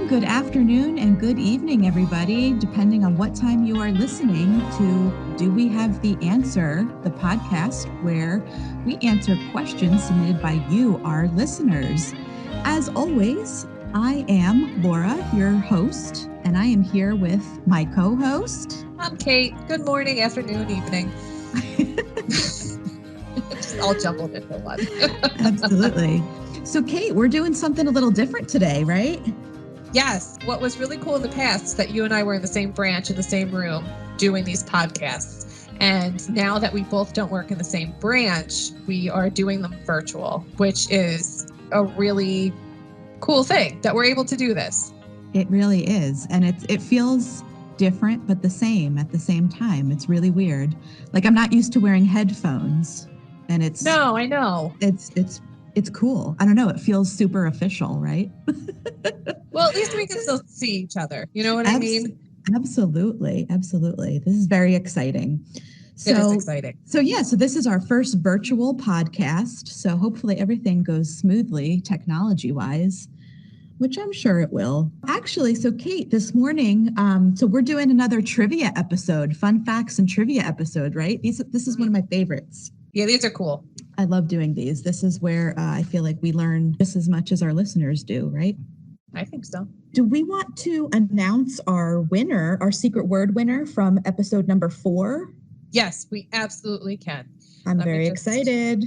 Good afternoon and good evening, everybody, depending on what time you are listening to Do We Have the Answer, the podcast where we answer questions submitted by you, our listeners. As always, I am Laura, your host, and I am here with my co-host. I'm Kate. Good morning, afternoon, evening. Just all jumbled into one. Absolutely. So, Kate, we're doing something a little different today, right? Yes. What was really cool in the past is that you and I were in the same branch in the same room doing these podcasts. And now that we both don't work in the same branch, we are doing them virtual, which is a really cool thing that we're able to do this. It really is. And it feels different, but the same at the same time. It's really weird. Like, I'm not used to wearing headphones, and it's... No, I know. It's cool. I don't know. It feels super official, right? Well, at least we can still see each other. You know what I mean? Absolutely. Absolutely. This is very exciting. It is exciting. So this is our first virtual podcast. So hopefully everything goes smoothly technology-wise, which I'm sure it will. Actually, so Kate, this morning, so we're doing another trivia episode, fun facts and trivia episode, right? This is one of my favorites. Yeah, these are cool. I love doing these. This is where I feel like we learn just as much as our listeners do, right? I think so. Do we want to announce our winner, our secret word winner from episode number 4? Yes, we absolutely can. I'm very excited.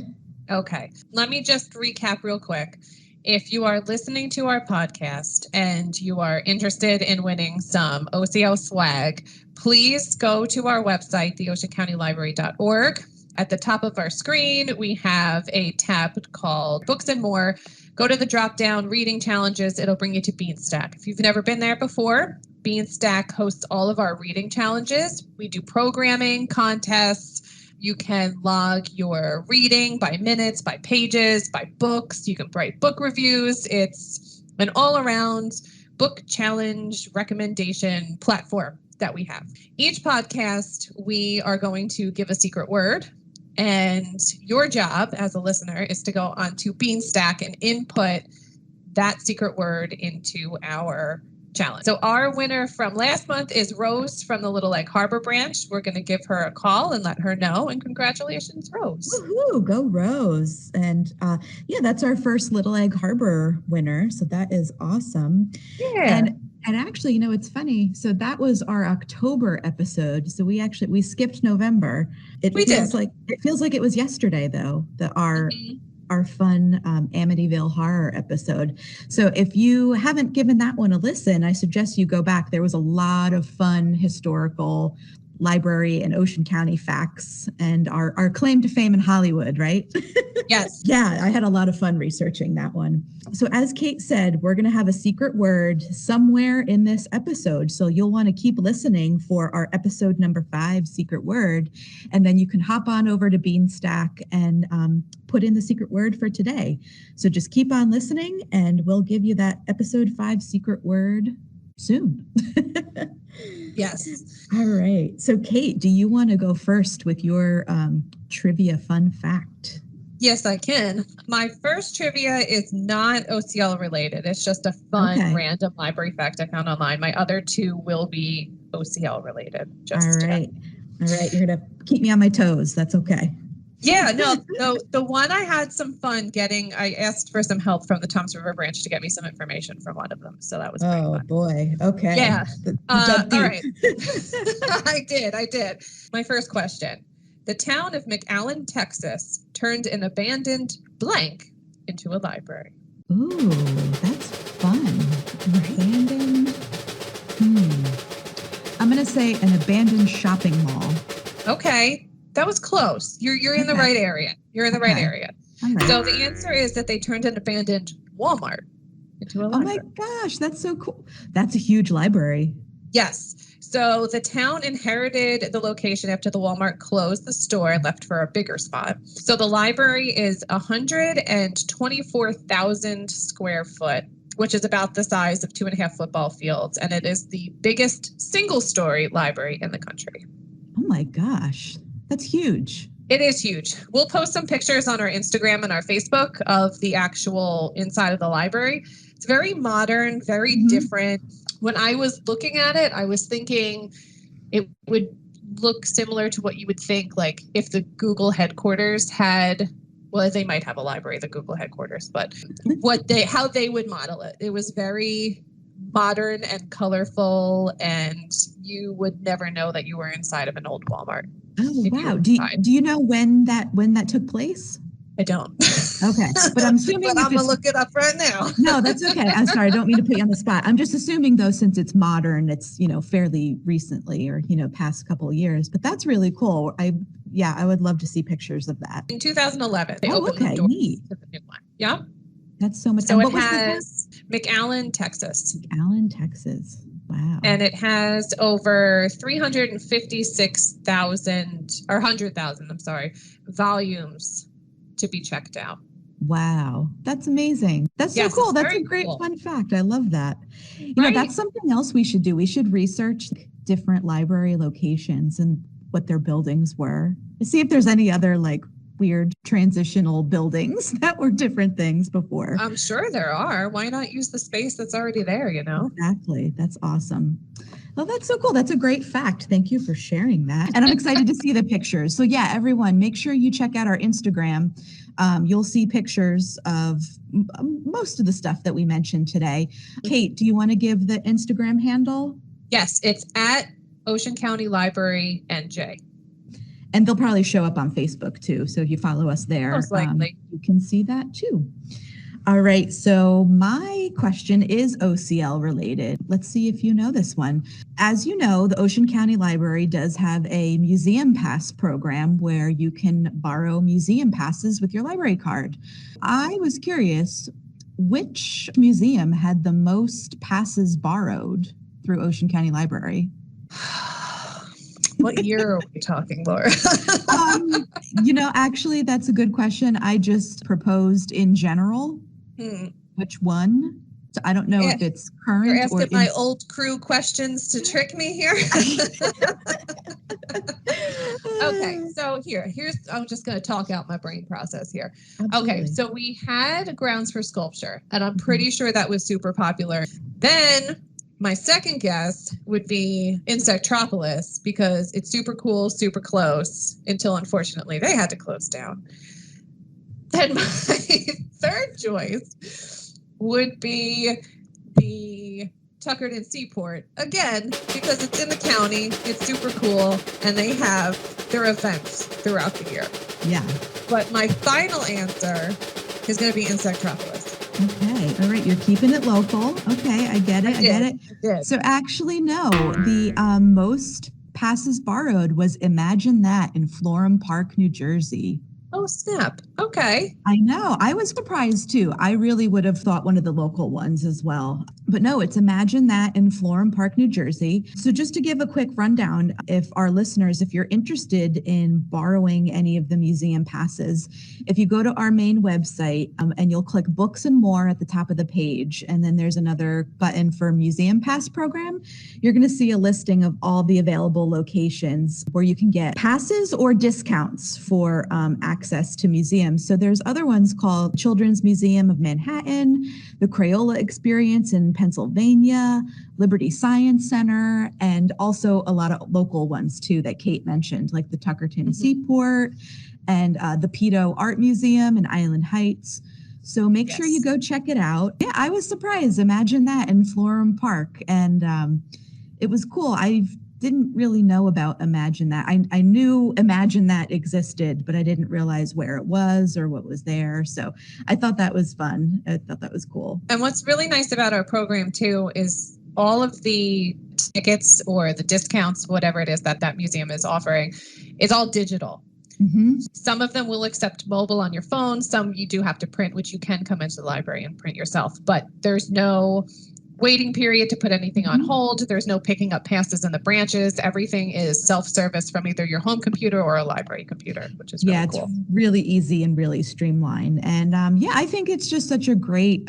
Okay. Let me just recap real quick. If you are listening to our podcast and you are interested in winning some OCL swag, please go to our website, theoceancountylibrary.org. At the top of our screen, we have a tab called Books and More. Go to the drop-down reading challenges. It'll bring you to Beanstack. If you've never been there before, Beanstack hosts all of our reading challenges. We do programming, contests. You can log your reading by minutes, by pages, by books. You can write book reviews. It's an all-around book challenge recommendation platform that we have. Each podcast, we are going to give a secret word. And your job as a listener is to go onto Beanstack and input that secret word into our challenge. So our winner from last month is Rose from the Little Egg Harbor branch. We're going to give her a call and let her know. And congratulations, Rose. Woohoo, go Rose. And that's our first Little Egg Harbor winner. So that is awesome. Yeah. And actually, it's funny. So that was our October episode. So we skipped November. It feels like it was yesterday, though, our fun Amityville horror episode. So if you haven't given that one a listen, I suggest you go back. There was a lot of fun historical library and Ocean County facts and our claim to fame in Hollywood, right? Yes. Yeah, I had a lot of fun researching that one. So as Kate said, we're going to have a secret word somewhere in this episode. So you'll want to keep listening for our episode number 5 secret word. And then you can hop on over to Beanstack and put in the secret word for today. So just keep on listening and we'll give you that episode 5 secret word soon. Yes. All right. So Kate, do you want to go first with your trivia fun fact? Yes, I can. My first trivia is not OCL related. It's just a fun random library fact I found online. My other 2 will be OCL related. All right. You're going to keep me on my toes. That's okay. Yeah, no, the one I had some fun getting, I asked for some help from the Toms River branch to get me some information from one of them. So that was pretty fun. Oh, boy. Okay. Yeah. All right. I did. My first question. The town of McAllen, Texas, turned an abandoned blank into a library. Ooh, that's fun. Abandoned. I'm going to say an abandoned shopping mall. Okay. That was close. You're in the right area. You're in the right area. Right. So the answer is that they turned an abandoned Walmart into a library. Oh my gosh, that's so cool. That's a huge library. Yes. So the town inherited the location after the Walmart closed the store and left for a bigger spot. So the library is 124,000 square foot, which is about the size of 2.5 football fields. And it is the biggest single-story library in the country. Oh my gosh, that's huge. It is huge. We'll post some pictures on our Instagram and our Facebook of the actual inside of the library. It's very modern, very different. When I was looking at it, I was thinking it would look similar to what you would think, like if the Google headquarters had, well, they might have a library, the Google headquarters, but how they would model it. It was very modern and colorful, and you would never know that you were inside of an old Walmart. Oh, wow. Do you know when that took place? I don't. Okay. But I'm assuming but I'm going to look it up right now. No, that's okay. I'm sorry. I don't mean to put you on the spot. I'm just assuming, though, since it's modern, it's, fairly recently or, past couple of years. But that's really cool. I would love to see pictures of that. In 2011, they opened the doors to the new one. Yeah. That's so much. So it has McAllen, Texas. McAllen, Texas. Wow. And it has over 356,000 or 100,000, volumes to be checked out. Wow. That's amazing. That's so cool. That's a great fun fact. I love that. You know, that's something else we should do. We should research different library locations and what their buildings were. See if there's any other weird transitional buildings that were different things before. I'm sure there are. Why not use the space that's already there, Exactly. That's awesome. Well, that's so cool. That's a great fact. Thank you for sharing that. And I'm excited to see the pictures. So yeah, everyone, make sure you check out our Instagram. You'll see pictures of most of the stuff that we mentioned today. Kate, do you want to give the Instagram handle? Yes, it's at Ocean County Library NJ. And they'll probably show up on Facebook too. So if you follow us there, most likely. You can see that too. All right. So my question is OCL related. Let's see if you know this one. As you know, the Ocean County Library does have a museum pass program where you can borrow museum passes with your library card. I was curious, which museum had the most passes borrowed through Ocean County Library? What year are we talking, Laura? Actually, that's a good question. I just proposed in general. Which one? So I don't know if it's current. You're asking my old crew questions to trick me here. Okay, so here's I'm just going to talk out my brain process here. Absolutely. Okay, so we had Grounds for Sculpture, and I'm pretty sure that was super popular. Then my second guess would be Insectropolis because it's super cool, super close until unfortunately they had to close down. Then my third choich would be the Tuckerton Seaport. Again, because it's in the county, it's super cool, and they have their events throughout the year. Yeah. But my final answer is going to be Insectropolis. Okay. All right. You're keeping it local. Okay. I get it. I get it. So actually, no, the most passes borrowed was Imagine That in Florham Park, New Jersey. Oh, snap. Okay. I know. I was surprised too. I really would have thought one of the local ones as well. But no, it's Imagine That in Florham Park, New Jersey. So just to give a quick rundown, if our listeners, if you're interested in borrowing any of the museum passes, if you go to our main website and you'll click Books and More at the top of the page, and then there's another button for Museum Pass Program, you're going to see a listing of all the available locations where you can get passes or discounts for access to museums. So there's other ones called Children's Museum of Manhattan, the Crayola Experience in Pennsylvania, Liberty Science Center, and also a lot of local ones too that Kate mentioned, like the Tuckerton Seaport and the Peto Art Museum in Island Heights. So make sure you go check it out. Yeah, I was surprised. Imagine That in Florham Park. And it was cool. I didn't really know about Imagine That. I knew Imagine That existed, but I didn't realize where it was or what was there. So I thought that was fun. I thought that was cool. And what's really nice about our program too is all of the tickets or the discounts, whatever it is that museum is offering, is all digital. Mm-hmm. Some of them will accept mobile on your phone. Some you do have to print, which you can come into the library and print yourself. But there's no waiting period to put anything on hold. There's no picking up passes in the branches. Everything is self-service from either your home computer or a library computer, which is really cool. It's really easy and really streamlined. And I think it's just such a great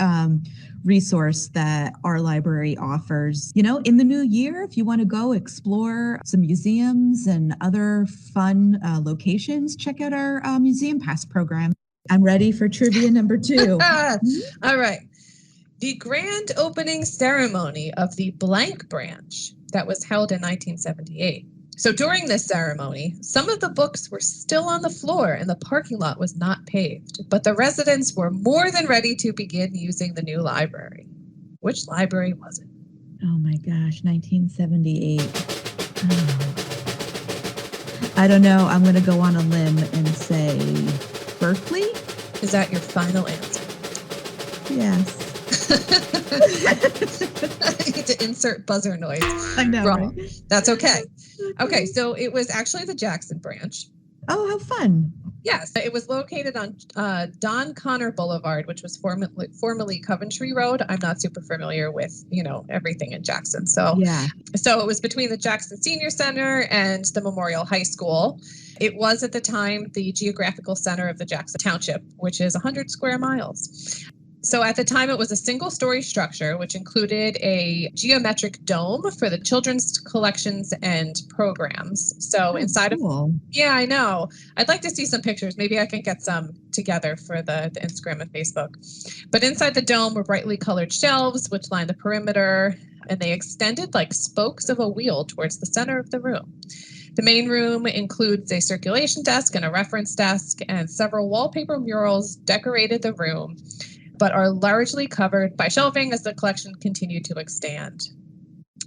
resource that our library offers. You know, in the new year, if you want to go explore some museums and other fun locations, check out our Museum Pass program. I'm ready for trivia number 2. All right. The grand opening ceremony of the blank branch that was held in 1978. So during this ceremony, some of the books were still on the floor and the parking lot was not paved, but the residents were more than ready to begin using the new library. Which library was it? Oh my gosh, 1978. I don't know. I'm going to go on a limb and say Berkeley? Is that your final answer? Yes. I need to insert buzzer noise. I know. Wrong. Right? That's okay. Okay, so it was actually the Jackson branch. Oh, how fun. Yes, it was located on Don Connor Boulevard, which was formerly Coventry Road. I'm not super familiar with, everything in Jackson. So it was between the Jackson Senior Center and the Memorial High School. It was at the time the geographical center of the Jackson Township, which is 100 square miles. So at the time, it was a single-story structure, which included a geometric dome for the children's collections and programs. So inside cool. I know. I'd like to see some pictures. Maybe I can get some together for the Instagram and Facebook. But inside the dome were brightly colored shelves, which lined the perimeter, and they extended like spokes of a wheel towards the center of the room. The main room includes a circulation desk and a reference desk, and several wallpaper murals decorated the room, but are largely covered by shelving as the collection continued to expand.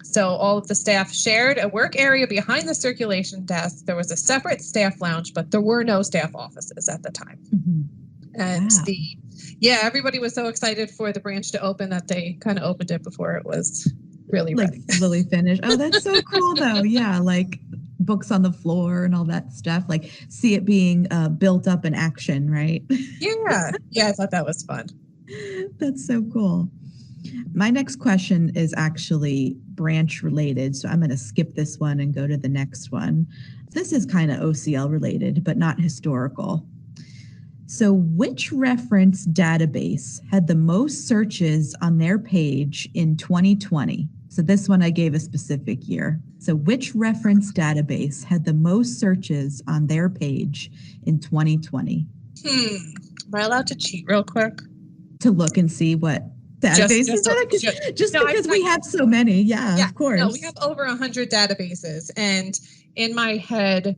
So all of the staff shared a work area behind the circulation desk. There was a separate staff lounge, but there were no staff offices at the time. Mm-hmm. And everybody was so excited for the branch to open that they kind of opened it before it was really ready. Fully finished. Oh, that's so cool though. Yeah, like books on the floor and all that stuff. Like see it being built up in action, right? Yeah, I thought that was fun. That's so cool. My next question is actually branch related, so I'm going to skip this one and go to the next one. This is kind of OCL related, but not historical. So which reference database had the most searches on their page in 2020? So this one I gave a specific year. So which reference database had the most searches on their page in 2020? Am I allowed to cheat real quick? To look and see what databases just because we have so many. Yeah, of course. No, we have over 100 databases. And in my head,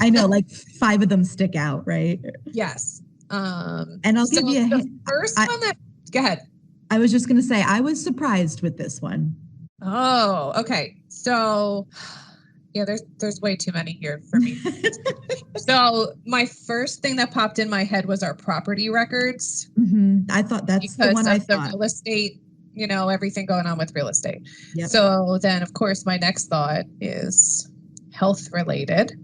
I know like 5 of them stick out, right? Yes. And I'll give you the first one that, go ahead. I was just going to say, I was surprised with this one. Oh, okay. So there's way too many here for me. So my first thing that popped in my head was our property records. Mm-hmm. I thought that's the one I thought. The real estate, everything going on with real estate. Yep. So then, of course, my next thought is health related.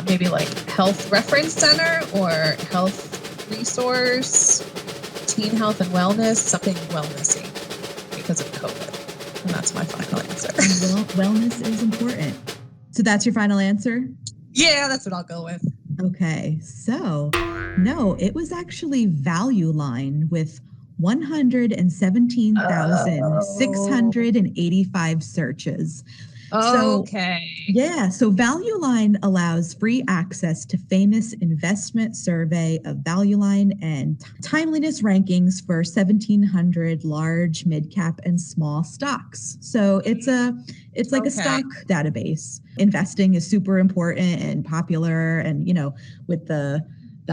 Maybe like Health Reference Center or Health Resource, Teen Health and Wellness, something wellnessy because of COVID. And that's my final answer. Well, wellness is important. So that's your final answer? Yeah, that's what I'll go with. Okay. So, no, it was actually Value Line with 117,685 searches. Okay. So Value Line allows free access to famous investment survey of Value Line and timeliness rankings for 1,700 large, mid-cap, and small stocks. So it's like a stock database. Investing is super important and popular, and with the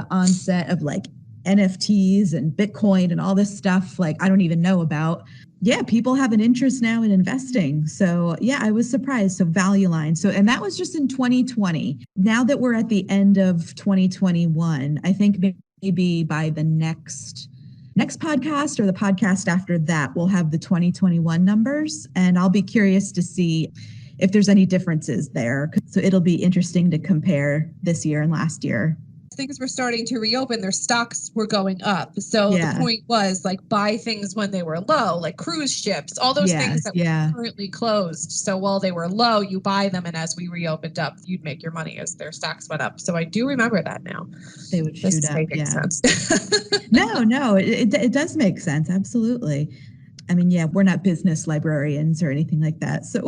onset of like NFTs and Bitcoin and all this stuff, like I don't even know about. Yeah, people have an interest now in investing. So I was surprised. So Value Line. And that was just in 2020. Now that we're at the end of 2021, I think maybe by the next podcast or the podcast after that, we'll have the 2021 numbers. And I'll be curious to see if there's any differences there. So it'll be interesting to compare this year and last year. things were starting to reopen, their stocks were going up. So the point was like buy things when they were low, like cruise ships, all those things that were currently closed. So while they were low, you buy them. And as we reopened up, you'd make your money as their stocks went up. So I do remember that now. They would shoot up. Making sense. No, it does make sense. Absolutely. I mean, we're not business librarians or anything like that, so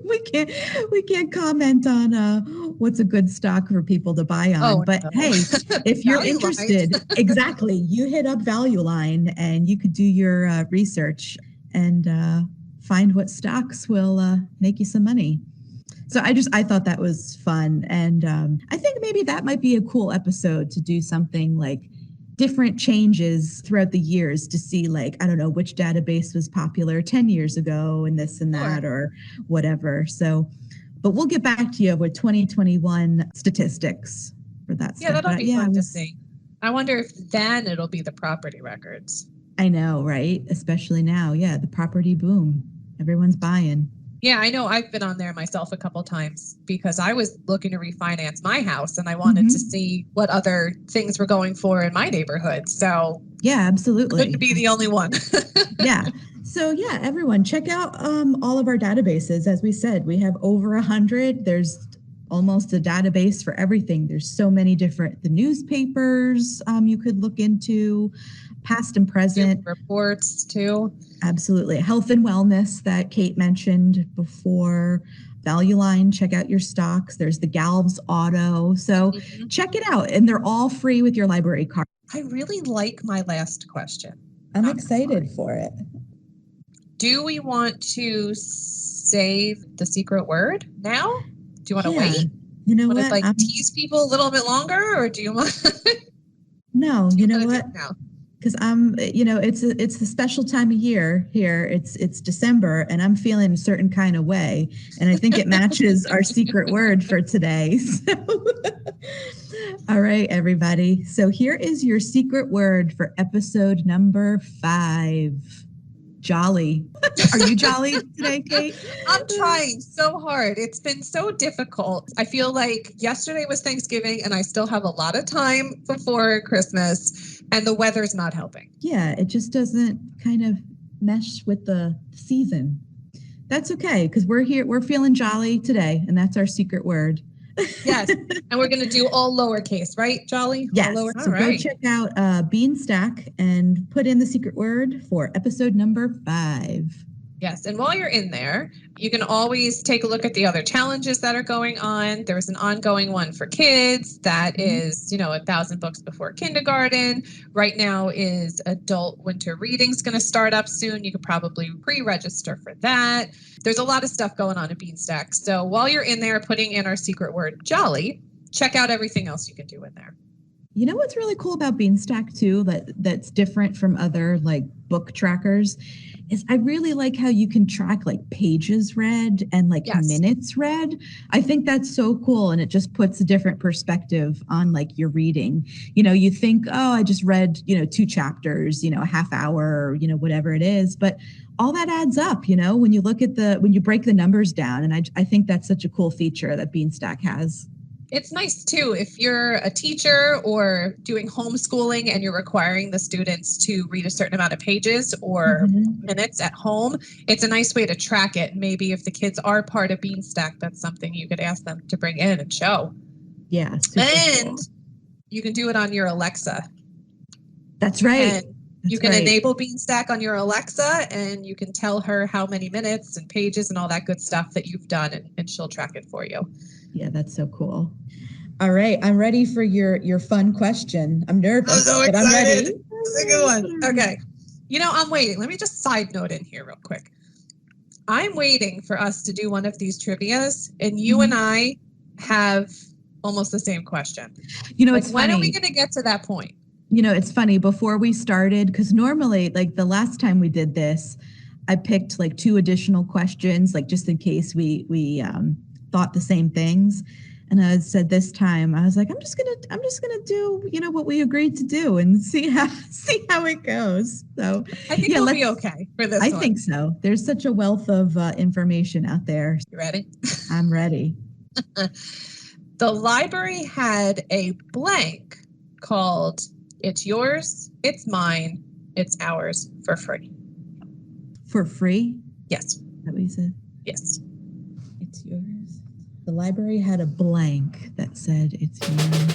we can't comment on what's a good stock for people to buy on. But hey, if you're interested, exactly, you hit up Value Line and you could do your research and find what stocks will make you some money. So I thought that was fun, and I think maybe that might be a cool episode to do something like different changes throughout the years to see, like, I don't know, which database was popular 10 years ago and this and that or whatever. So, but we'll get back to you with 2021 statistics for that stuff. Yeah, that'll be fun to see. I wonder if then it'll be the property records. I know, right? Especially now. Yeah, the property boom. Everyone's buying. Yeah, I know. I've been on there myself a couple times because I was looking to refinance my house and I wanted to see what other things were going for in my neighborhood. So yeah, absolutely. Couldn't be the only one. Yeah. So yeah, everyone check out all of our databases. As we said, we have over 100. There's almost a database for everything. There's so many different, the newspapers you could look into, past and present. Reports too. Absolutely. Health and wellness that Kate mentioned before. Value Line, check out your stocks. There's the Galves Auto. So check it out. And they're all free with your library card. I really like my last question. I'm excited for it. Do we want to save the secret word now? Do you want to wait? You know what? Tease people a little bit longer, or do you want? No, you know what? Because it's a special time of year here. It's December, and I'm feeling a certain kind of way, and I think it matches our secret word for today. So, all right, everybody. So here is your secret word for episode number 5. Jolly. Are you jolly today, Kate? I'm trying so hard. It's been so difficult. I feel like yesterday was Thanksgiving and I still have a lot of time before Christmas and the weather's not helping. Yeah, it just doesn't kind of mesh with the season. That's okay, because we're here. We're feeling jolly today, and that's our secret word. Yes, and we're going to do all lowercase, right, Jolly? Yes, so go check out Beanstack and put in the secret word for episode number 5. Yes, and while you're in there, you can always take a look at the other challenges that are going on. There's an ongoing one for kids that is, 1,000 books before kindergarten. Right now is adult winter reading's going to start up soon. You could probably pre-register for that. There's a lot of stuff going on in Beanstack. So while you're in there putting in our secret word, jolly, check out everything else you can do in there. You know what's really cool about Beanstack too, that's different from other like book trackers, is I really like how you can track like pages read and like minutes read. I think that's so cool. And it just puts a different perspective on like your reading. You think, oh, I just read, 2 chapters, a half hour, whatever it is. But all that adds up, when you look at when you break the numbers down. And I think that's such a cool feature that Beanstack has. It's nice, too, if you're a teacher or doing homeschooling and you're requiring the students to read a certain amount of pages or minutes at home. It's a nice way to track it. Maybe if the kids are part of Beanstack, that's something you could ask them to bring in and show. Yeah. And you can do it on your Alexa. That's right. And you can enable Beanstack on your Alexa and you can tell her how many minutes and pages and all that good stuff that you've done, and she'll track it for you. Yeah, that's so cool. All right, I'm ready for your fun question. I'm nervous, I'm so excited. But I'm ready. It's a good one. Okay. I'm waiting. Let me just side note in here real quick. I'm waiting for us to do one of these trivias, and you and I have almost the same question. It's when funny. are we going to get to that point? It's funny. Before we started, because normally, like the last time we did this, I picked like 2 additional questions, like just in case we thought the same things. And I said this time, I was like, I'm just gonna do, what we agreed to do and see how it goes. So I think we'll be okay for this. I think so. There's such a wealth of information out there. You ready? I'm ready. The library had a blank called "It's yours, it's mine, it's ours for free." For free? Yes. Is that what you said? Yes. It's yours. The library had a blank that said it's yours.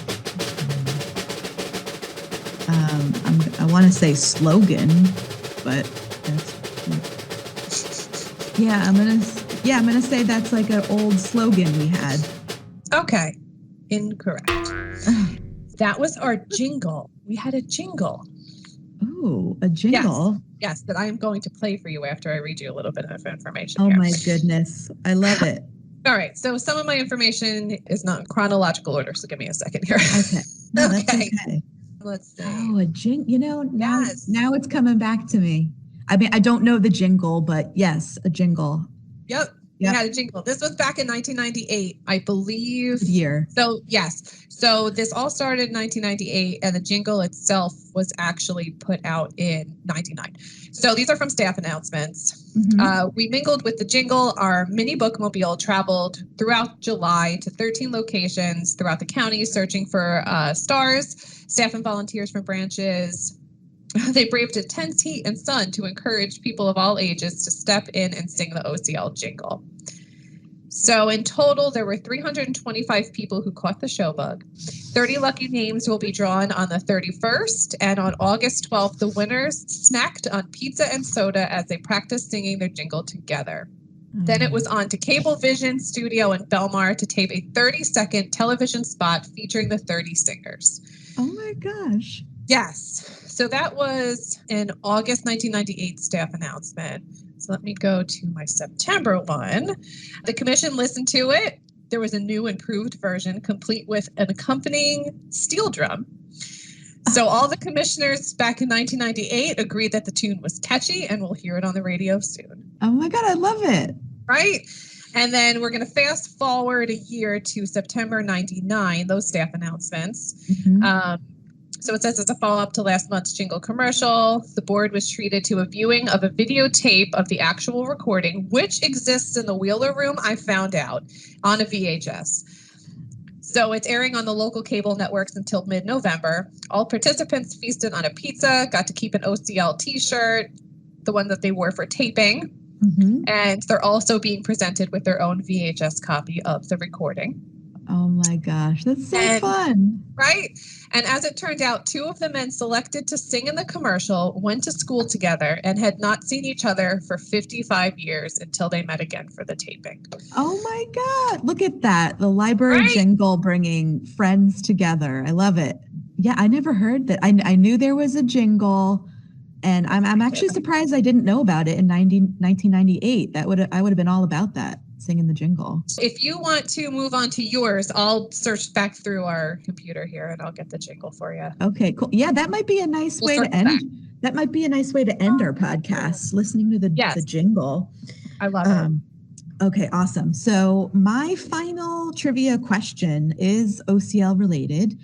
I want to say slogan, but that's I'm gonna say that's like an old slogan we had. Okay, incorrect. That was our jingle. We had a jingle. Oh, a jingle. Yes, that I am going to play for you after I read you a little bit of information. Oh here. My goodness, I love it. All right, so some of my information is not in chronological order, so give me a second here. Okay, no, that's okay. Let's see. Oh, a jingle. Now it's coming back to me. I mean, I don't know the jingle, but yes, a jingle. Yep. We had a jingle. This was back in 1998, I believe. Good year. So, yes. So this all started in 1998, and the jingle itself was actually put out in 99. So these are from staff announcements. Mm-hmm. We mingled with the jingle. Our mini bookmobile traveled throughout July to 13 locations throughout the county, searching for stars, staff and volunteers from branches. They braved intense heat and sun to encourage people of all ages to step in and sing the OCL jingle. So in total, there were 325 people who caught the show bug. 30 lucky names will be drawn on the 31st. And on August 12th, the winners snacked on pizza and soda as they practiced singing their jingle together. Mm-hmm. Then it was on to Cablevision Studio in Belmar to tape a 30-second television spot featuring the 30 singers. Oh my gosh. Yes. So that was an August 1998 staff announcement. So let me go to my September one. The commission listened to it. There was a new improved version complete with an accompanying steel drum. So all the commissioners back in 1998 agreed that the tune was catchy, and we'll hear it on the radio soon. Oh my God, I love it. Right? And then we're going to fast forward a year to September 99, those staff announcements. Mm-hmm. So it says it's a follow-up to last month's jingle commercial. The board was treated to a viewing of a videotape of the actual recording, which exists in the Wheeler Room, I found out, on a VHS. So it's airing on the local cable networks until mid-November. All participants feasted on a pizza, got to keep an OCL t-shirt, the one that they wore for taping. Mm-hmm. And they're also being presented with their own VHS copy of the recording. Oh my gosh, that's so fun. Right? And as it turned out, two of the men selected to sing in the commercial went to school together and had not seen each other for 55 years until they met again for the taping. Oh my God, look at that. The library jingle bringing friends together. I love it. Yeah, I never heard that. I knew there was a jingle, and I'm actually surprised I didn't know about it in 1998. I would have been all about that. Singing the jingle. If you want to move on to yours, I'll search back through our computer here and I'll get the jingle for you. Okay, cool. Yeah, that might be a nice way to end. That might be a nice way to end our podcast, listening to the jingle. I love it. Okay, awesome. So my final trivia question is OCL related.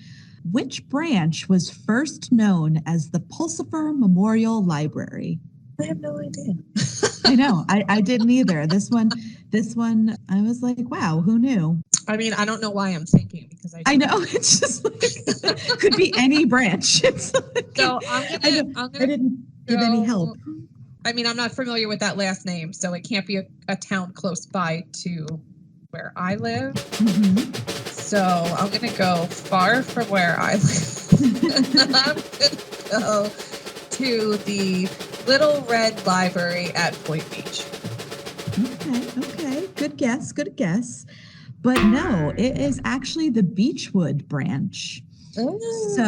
Which branch was first known as the Pulsifer Memorial Library? I have no idea. I know. I didn't either. This one, I was like, wow, who knew? I mean, I don't know why I'm thinking because I know. It's just like, could be any branch. It's like, so I didn't give any help. I mean, I'm not familiar with that last name, so it can't be a town close by to where I live. Mm-hmm. So I'm going to go far from where I live. I'm going to go to the Little Red Library at Point Beach. Okay. Good guess. But no, it is actually the Beechwood branch. Oh. So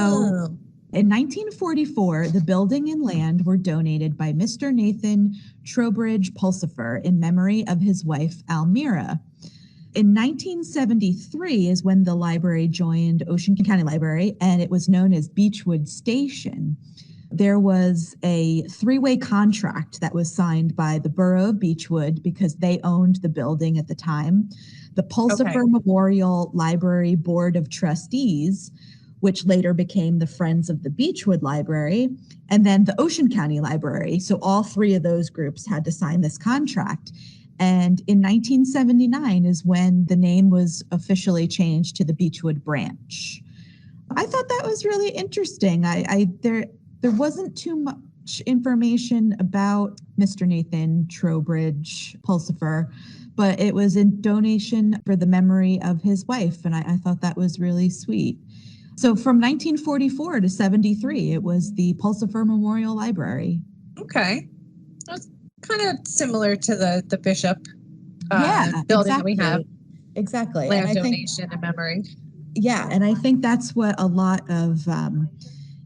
in 1944, the building and land were donated by Mr. Nathan Trowbridge Pulsifer in memory of his wife, Almira. In 1973 is when the library joined Ocean County Library, and it was known as Beechwood Station. There was a 3-way contract that was signed by the Borough of Beechwood because they owned the building at the time. The Pulsifer Memorial Library Board of Trustees, which later became the Friends of the Beechwood Library, and then the Ocean County Library. So all three of those groups had to sign this contract. And in 1979 is when the name was officially changed to the Beechwood branch. I thought that was really interesting. There wasn't too much information about Mr. Nathan Trowbridge Pulsifer, but it was in donation for the memory of his wife, and I thought that was really sweet. So from 1944 to 73, it was the Pulsifer Memorial Library. Okay. That's kind of similar to the Bishop building that we have. Exactly. Land donation and memory. Yeah, and I think that's what a lot of a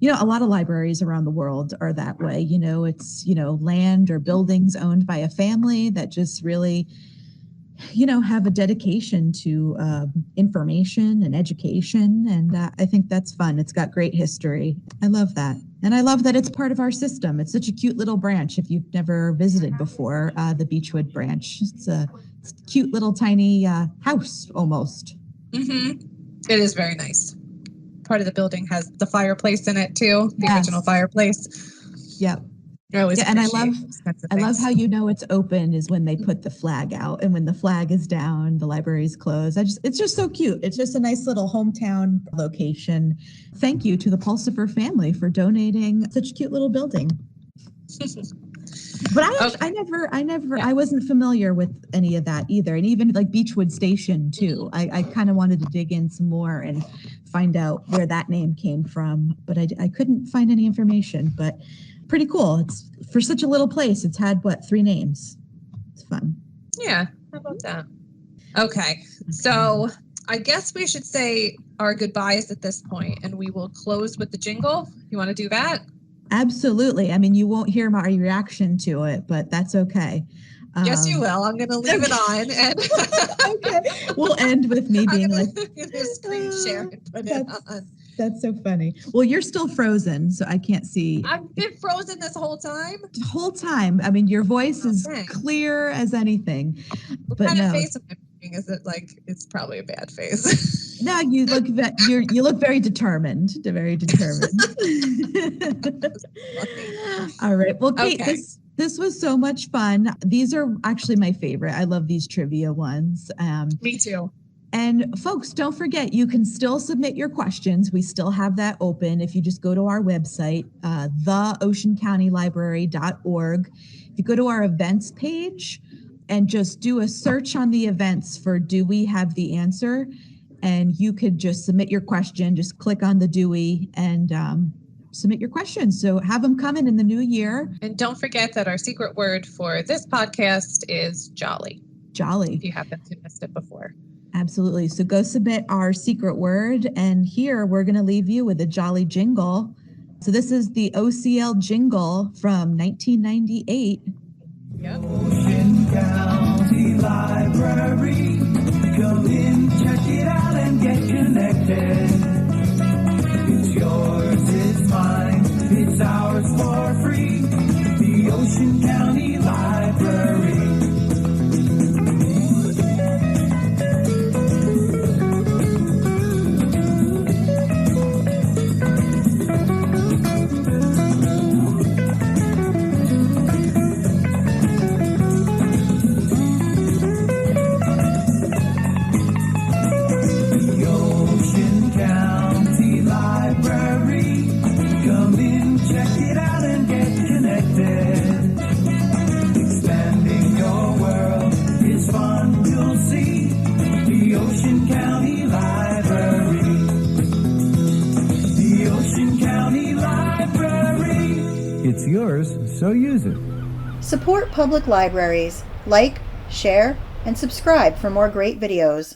lot of libraries around the world are that way. It's land or buildings owned by a family that just really have a dedication to information and education, and I think that's fun. It's got great history. I love that, and I love that it's part of our system. It's such a cute little branch. If you've never visited before, the Beechwood branch, it's a cute little tiny house almost. Mm-hmm. It is very nice. Part of the building has the fireplace in it too, the original fireplace. Yep. And I love how it's open is when they put the flag out, and when the flag is down, the library's closed. It's just so cute. It's just a nice little hometown location. Thank you to the Pulsifer family for donating such a cute little building. But I wasn't familiar with any of that either. And even like Beechwood Station too. I kind of wanted to dig in some more and find out where that name came from, but I couldn't find any information. But pretty cool. It's for such a little place. It's had 3 names. It's fun. Yeah. How about that? Okay. So I guess we should say our goodbyes at this point, and we will close with the jingle. You want to do that? Absolutely. I mean, you won't hear my reaction to it, but that's okay. Yes, you will. I'm going to leave it on. And okay. We'll end with me being screen share and put it on. That's so funny. Well, you're still frozen, so I can't see. I've been frozen this whole time? The whole time. I mean, your voice is clear as anything. What kind of face am I making? Is it like, it's probably a bad face? No, you look you look very determined. Very determined. All right. Well, Kate, this was so much fun. These are actually my favorite. I love these trivia ones. Me too. And folks, don't forget, you can still submit your questions. We still have that open. If you just go to our website, theoceancountylibrary.org. If you go to our events page and just do a search on the events for Do We Have the Answer? And you could just submit your question. Just click on the Dewey and submit your questions. So have them coming in the new year. And don't forget that our secret word for this podcast is jolly. Jolly. If you happen to have missed it before. Absolutely. So go submit our secret word. And here we're going to leave you with a jolly jingle. So this is the OCL jingle from 1998. Yep. Ocean County Library. Come in, check it out, and get connected. It's yours, it's mine, it's ours for free. The Ocean County Library. It's yours, so use it. Support public libraries. Like, share, and subscribe for more great videos.